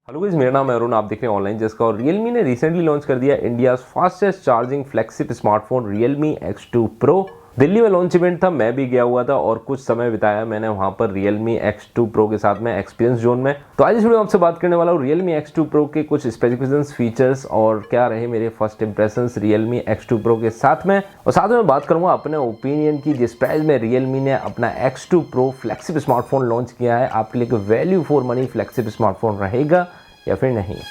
Hello guys, मेरा नाम है अरुण। आप देख रहे हैं ऑनलाइन चैशका। और Realme ने रिसेंटली लॉन्च कर दिया India fastest charging flagship smartphone Realme X2 Pro। Delhi में लॉन्च इवेंट था, मैं भी गया हुआ था और कुछ समय बिताया मैंने वहां पर Realme X2 Pro के साथ में एक्सपीरियंस जोन में। तो आज इस वीडियो में आपसे बात करने वाला हूँ Realme X2 Pro के कुछ स्पेसिफिकेशंस, फीचर्स और क्या रहे मेरे first impressions Realme X2 Pro के साथ में। और साथ में बात करूंगा अपने ओपिनियन की, जिस प्राइस में Realme ने अपना X2 Pro flagship smartphone launch किया है, आपके लिए value for money flagship smartphone रहेगा या फिर नहीं।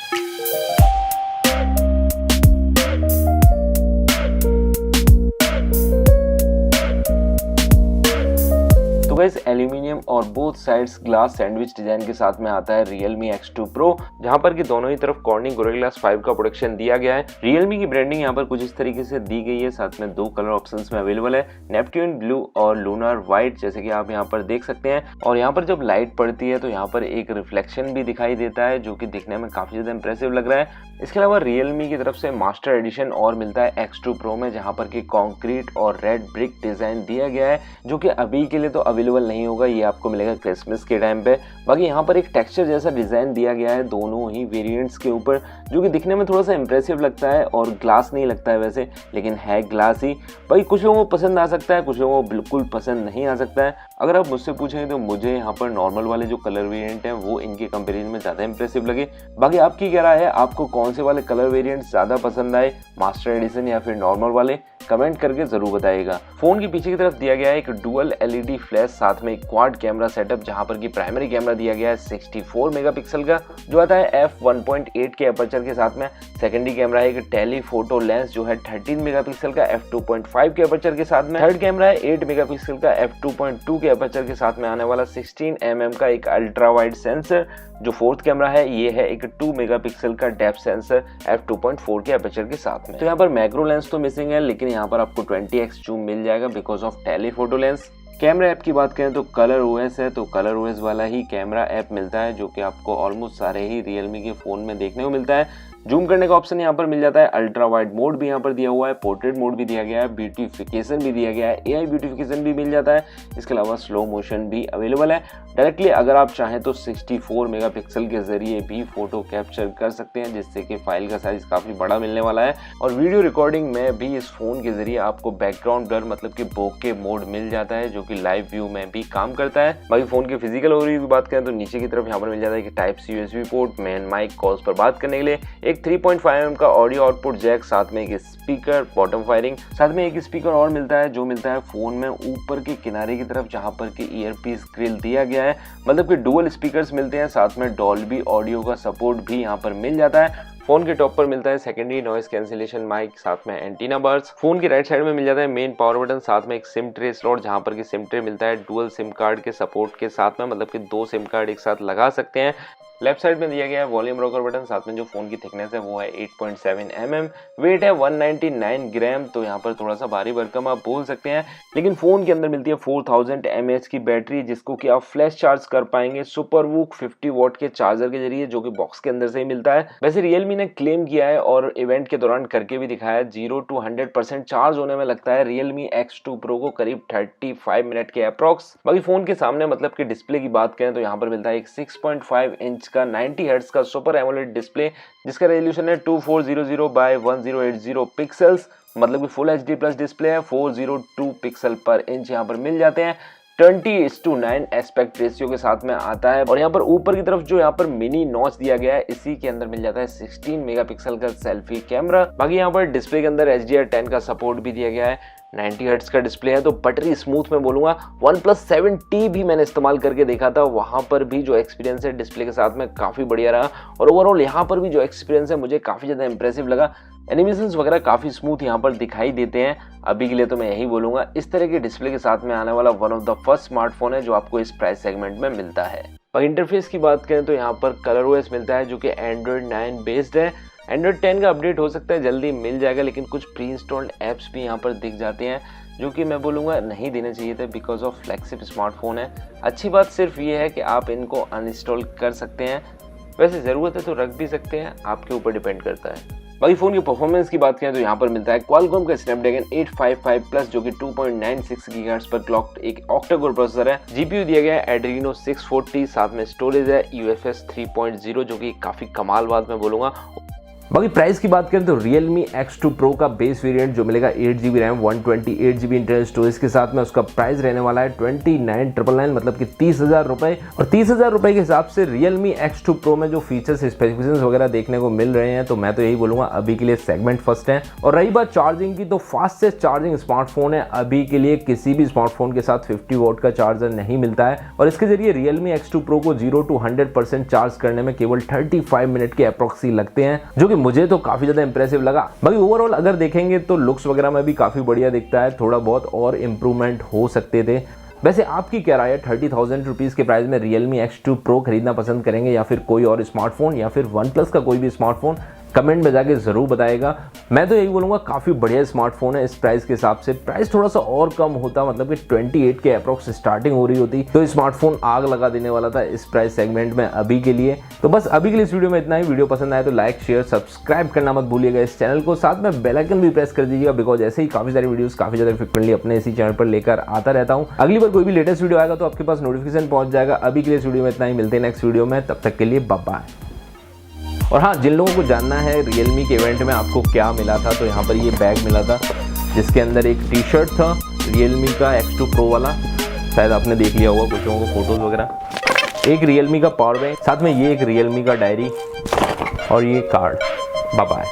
तो गाइस, एल्यूमिनियम और both sides glass sandwich design के साथ में आता है Realme X2 Pro, जहां पर कि दोनों ही तरफ कॉर्निंग गोरिल्ला ग्लास 5 का प्रोडक्शन दिया गया है। Realme की ब्रांडिंग यहां पर कुछ इस तरीके से दी गई है। साथ में दो कलर ऑप्शंस में अवेलेबल है, नेपट्यून ब्लू और लूनर व्हाइट, जैसे कि आप यहां पर देख सकते हैं। और यहां पर जब लाइट पड़ती है तो यहां पर एक रिफ्लेक्शन भी दिखाई देता है, जो कि दिखने में काफी ज्यादा इंप्रेसिव लग रहा है। इसके अलावा Realme की तरफ से मास्टर एडिशन और मिलता है X2 Pro में, जहां पर कि कॉन्क्रीट और रेड ब्रिक डिजाइन दिया गया है, जो कि अभी के लिए तो अवेलेबल नहीं होगा, ये आपको मिलेगा क्रिसमस के टाइम पे। बाकी यहाँ पर एक टेक्सचर जैसा डिजाइन दिया गया है दोनों ही वेरिएंट्स के ऊपर, जो कि दिखने में थोड़ा सा इंप्रेसिव लगता है और ग्लास नहीं लगता है वैसे, लेकिन है ग्लास ही। भाई कुछ लोगों को पसंद आ सकता है, कुछ लोगों को बिल्कुल पसंद नहीं आ सकता है। अगर आप मुझसे पूछें तो मुझे यहाँ पर नॉर्मल वाले जो कलर वेरिएंट है वो इनके कंपेरिजन में ज्यादा इंप्रेसिव लगे। बाकी आपकी क्या राय है, आपको कौन से वाले कलर वेरिएंट ज्यादा पसंद आए, मास्टर एडिशन या फिर नॉर्मल वाले? कमेंट करके जरूर बताइएगा। फोन के पीछे की तरफ दिया गया है एक डुअल एलईडी फ्लैश, साथ में एक क्वाड कैमरा सेटअप, जहां पर कि प्राइमरी कैमरा दिया गया है 64 मेगापिक्सल का, जो आता है f1.8 के अपर्चर के साथ में। सेकेंडरी कैमरा है एक टेलीफोटो लेंस, जो है 13 मेगापिक्सल का f2.5 के अपर्चर के साथ में। थर्ड कैमरा है 8 मेगापिक्सल का f2.2 के अपर्चर के साथ में आने वाला 16 mm का एक अल्ट्रा वाइड सेंसर। जो फोर्थ कैमरा है ये है एक 2 मेगापिक्सल का डेप्थ सेंसर f2.4 के अपर्चर के साथ में। तो यहाँ पर मैक्रो लेंस तो मिसिंग है, लेकिन यहाँ पर आपको 20x जूम मिल जाएगा because of telephoto lens. Camera app की बात करें तो कलर ओएस है, तो कलर ओएस वाला ही कैमरा ऐप मिलता है, जो कि आपको ऑलमोस्ट सारे ही Realme के फोन में देखने को मिलता है। जूम करने का ऑप्शन यहाँ पर मिल जाता है, अल्ट्रा वाइड मोड भी यहाँ पर दिया हुआ है, पोर्ट्रेट मोड भी दिया गया है, ब्यूटिफिकेशन भी दिया गया है, एआई ब्यूटिफिकेशन भी मिल जाता है। इसके अलावा स्लो मोशन भी अवेलेबल है। डायरेक्टली अगर आप चाहें तो 64 मेगापिक्सल के जरिए भी फोटो कैप्चर कर सकते हैं, जिससे कि फाइल का साइज काफी बड़ा मिलने वाला है। और वीडियो रिकॉर्डिंग में भी इस फोन के जरिए आपको बैकग्राउंड ब्लर मतलब कि बोके मोड मिल जाता है, जो कि लाइव व्यू में भी काम करता है। बाकी फोन के फिजिकल ओवरव्यू की बात करें तो नीचे की तरफ यहाँ पर मिल जाता है कि type C USB port, main mic, calls पर बात करने के लिए एक 3.5 का ऑडियो आउटपुट जैक, साथ में एक स्पीकर बॉटम फायरिंग, साथ में एक स्पीकर और मिलता है जो मिलता है फोन में ऊपर के किनारे की तरफ, जहां पर कि ईयरपीस ग्रिल दिया गया है, मतलब कि डुअल स्पीकर्स मिलते हैं। साथ में डॉल्बी ऑडियो का सपोर्ट भी यहां पर मिल जाता है। फोन के टॉप पर मिलता है सेकेंडरी नॉइस कैंसिलेशन माइक, साथ में एंटीना बर्स। फोन की राइट साइड में मिल जाता है मेन पावर बटन, साथ में एक सिम ट्रे स्लॉट, जहां पर कि सिम ट्रे मिलता है डुअल सिम कार्ड के सपोर्ट के साथ में, मतलब कि 2 सिम कार्ड एक साथ लगा सकते हैं। लेफ्ट साइड में दिया गया है वॉल्यूम रॉकर बटन, साथ में जो फोन की थिकनेस है वो है 8.7 mm, वेट है 199 ग्राम, तो यहाँ पर थोड़ा सा भारी भरकम आप बोल सकते हैं। लेकिन फोन के अंदर मिलती है 4000 mAh की बैटरी, जिसको कि आप फ्लैश चार्ज कर पाएंगे सुपर वूक 50 वॉट के चार्जर के जरिए, जो कि बॉक्स के अंदर से ही मिलता है। वैसे Realme ने क्लेम किया है और इवेंट के दौरान करके भी दिखाया है, 0 to 100% चार्ज होने में लगता है Realme X2 Pro को करीब 35 मिनट के अप्रॉक्स। बाकी फोन के सामने मतलब कि डिस्प्ले की बात करें तो यहाँ पर मिलता है एक 6.5 इंच का 90 हर्ट्ज का सुपर एमोलेड डिस्प्ले, जिसका रेजोल्यूशन है 2400 बाय 1080 पिक्सल्स, मतलब कि फुल एचडी प्लस डिस्प्ले है। 402 पिक्सल पर इंच यहाँ पर मिल जाते हैं। 20:9 एस्पेक्ट रेशियो के साथ में आता है। और यहाँ पर ऊपर की तरफ जो यहाँ पर मिनी नॉच दिया गया है, इसी के अंदर मिल जाता है 16 मेगापिक्सल का सेल्फी कैमरा। बाकी यहाँ पर डिस्प्ले के अंदर HDR10 का सपोर्ट भी दिया गया है। 90 हर्ट्ज का डिस्प्ले है, तो बटरी स्मूथ में बोलूंगा। OnePlus 7T भी मैंने इस्तेमाल करके देखा था, वहां पर भी जो एक्सपीरियंस है डिस्प्ले के साथ में काफी बढ़िया रहा। और ओवरऑल यहाँ पर भी जो एक्सपीरियंस है मुझे काफी ज्यादा इंप्रेसिव लगा। एनिमेशंस वगैरह काफी स्मूथ यहाँ पर दिखाई देते हैं। अभी के लिए तो मैं यही बोलूंगा, इस तरह के डिस्प्ले के साथ में आने वाला one of the first smartphone है जो आपको इस प्राइस सेगमेंट में मिलता है। और इंटरफेस की बात करें तो यहाँ पर कलर ओएस मिलता है, जो कि Android 9 बेस्ड है। Android 10 का अपडेट हो सकता है जल्दी मिल जाएगा, लेकिन कुछ प्री इंस्टॉल्ड एप्स भी यहाँ पर दिख जाते हैं, जो कि मैं बोलूँगा नहीं देने चाहिए थे बिकॉज ऑफ फ्लैगशिप स्मार्टफोन है। अच्छी बात सिर्फ ये है कि आप इनको अनइंस्टॉल कर सकते हैं, वैसे ज़रूरत है तो रख भी सकते हैं, आपके ऊपर डिपेंड करता है। बाकी फोन की परफॉर्मेंस की बात करें तो यहाँ पर मिलता है क्वालकॉम का स्नैपड्रैगन 855 प्लस जो कि 2.96 गीगाहर्ट्ज पर क्लॉक्ड एक ऑक्टा कोर प्रोसेसर है। जीपीयू दिया गया है एड्रीनो 640, साथ में स्टोरेज है UFS 3.0 जो कि काफी कमाल बात मैं बोलूंगा। बाकी प्राइस की बात करें तो Realme X2 Pro का बेस वेरिएंट जो मिलेगा 8GB RAM 128GB internal storage के साथ में, उसका प्राइस रहने वाला है 29,999 मतलब कि 30,000 रुपए। और 30,000 रुपए के हिसाब से Realme X2 Pro में जो फीचर्स स्पेसिफिकेशंस वगैरह देखने को मिल रहे हैं तो मैं तो यही बोलूंगा अभी के लिए सेगमेंट फर्स्ट है। और रही बात चार्जिंग की तो फास्टेस्ट चार्जिंग स्मार्टफोन है अभी के लिए, किसी भी स्मार्टफोन के साथ 50 वॉट का चार्जर नहीं मिलता है और इसके जरिए Realme X2 Pro को 0 to 100% चार्ज करने में केवल 35 मिनट के अप्रोक्सी लगते हैं, जो कि मुझे तो काफी ज्यादा इंप्रेसिव लगा। बाकी ओवरऑल अगर देखेंगे तो लुक्स वगैरह में भी काफी बढ़िया दिखता है, थोड़ा बहुत और इम्प्रूवमेंट हो सकते थे। वैसे आपकी क्या राय है, 30,000 रुपीज के प्राइस में Realme X2 Pro खरीदना पसंद करेंगे या फिर कोई और स्मार्टफोन या फिर OnePlus का कोई भी स्मार्टफोन? कमेंट में जाके जरूर बताएगा। मैं तो यही बोलूंगा काफी बढ़िया स्मार्टफोन है इस प्राइस के हिसाब से। प्राइस थोड़ा सा और कम होता, मतलब कि 28 के अप्रोक्स स्टार्टिंग हो रही होती तो स्मार्टफोन आग लगा देने वाला था इस प्राइस सेगमेंट में अभी के लिए। तो बस अभी के लिए इस वीडियो में इतना ही। वीडियो पसंद आए तो लाइक शेयर सब्सक्राइब करना मत भूलिएगा इस चैनल को, साथ में बेल आइकन भी प्रेस कर दीजिएगा बिकॉज ऐसे ही काफी सारी वीडियोस काफी ज्यादा फ्रिक्वेंटली अपने इसी चैनल पर लेकर आता रहता हूँ। अगली बार कोई भी लेटेस्ट वीडियो आएगा तो आपके पास नोटिफिकेशन पहुंच जाएगा। अभी के लिए इस वीडियो में इतना ही, मिलते हैं नेक्स्ट वीडियो में, तब तक के लिए बाय बाय। और हाँ, जिन लोगों को जानना है Realme के इवेंट में आपको क्या मिला था तो यहाँ पर ये बैग मिला था जिसके अंदर एक टी शर्ट था Realme का X2 Pro वाला, शायद आपने देख लिया होगा कुछ लोगों को फोटोज वगैरह, एक Realme का पावर बैंक, साथ में ये एक Realme का डायरी और ये कार्ड। Bye bye.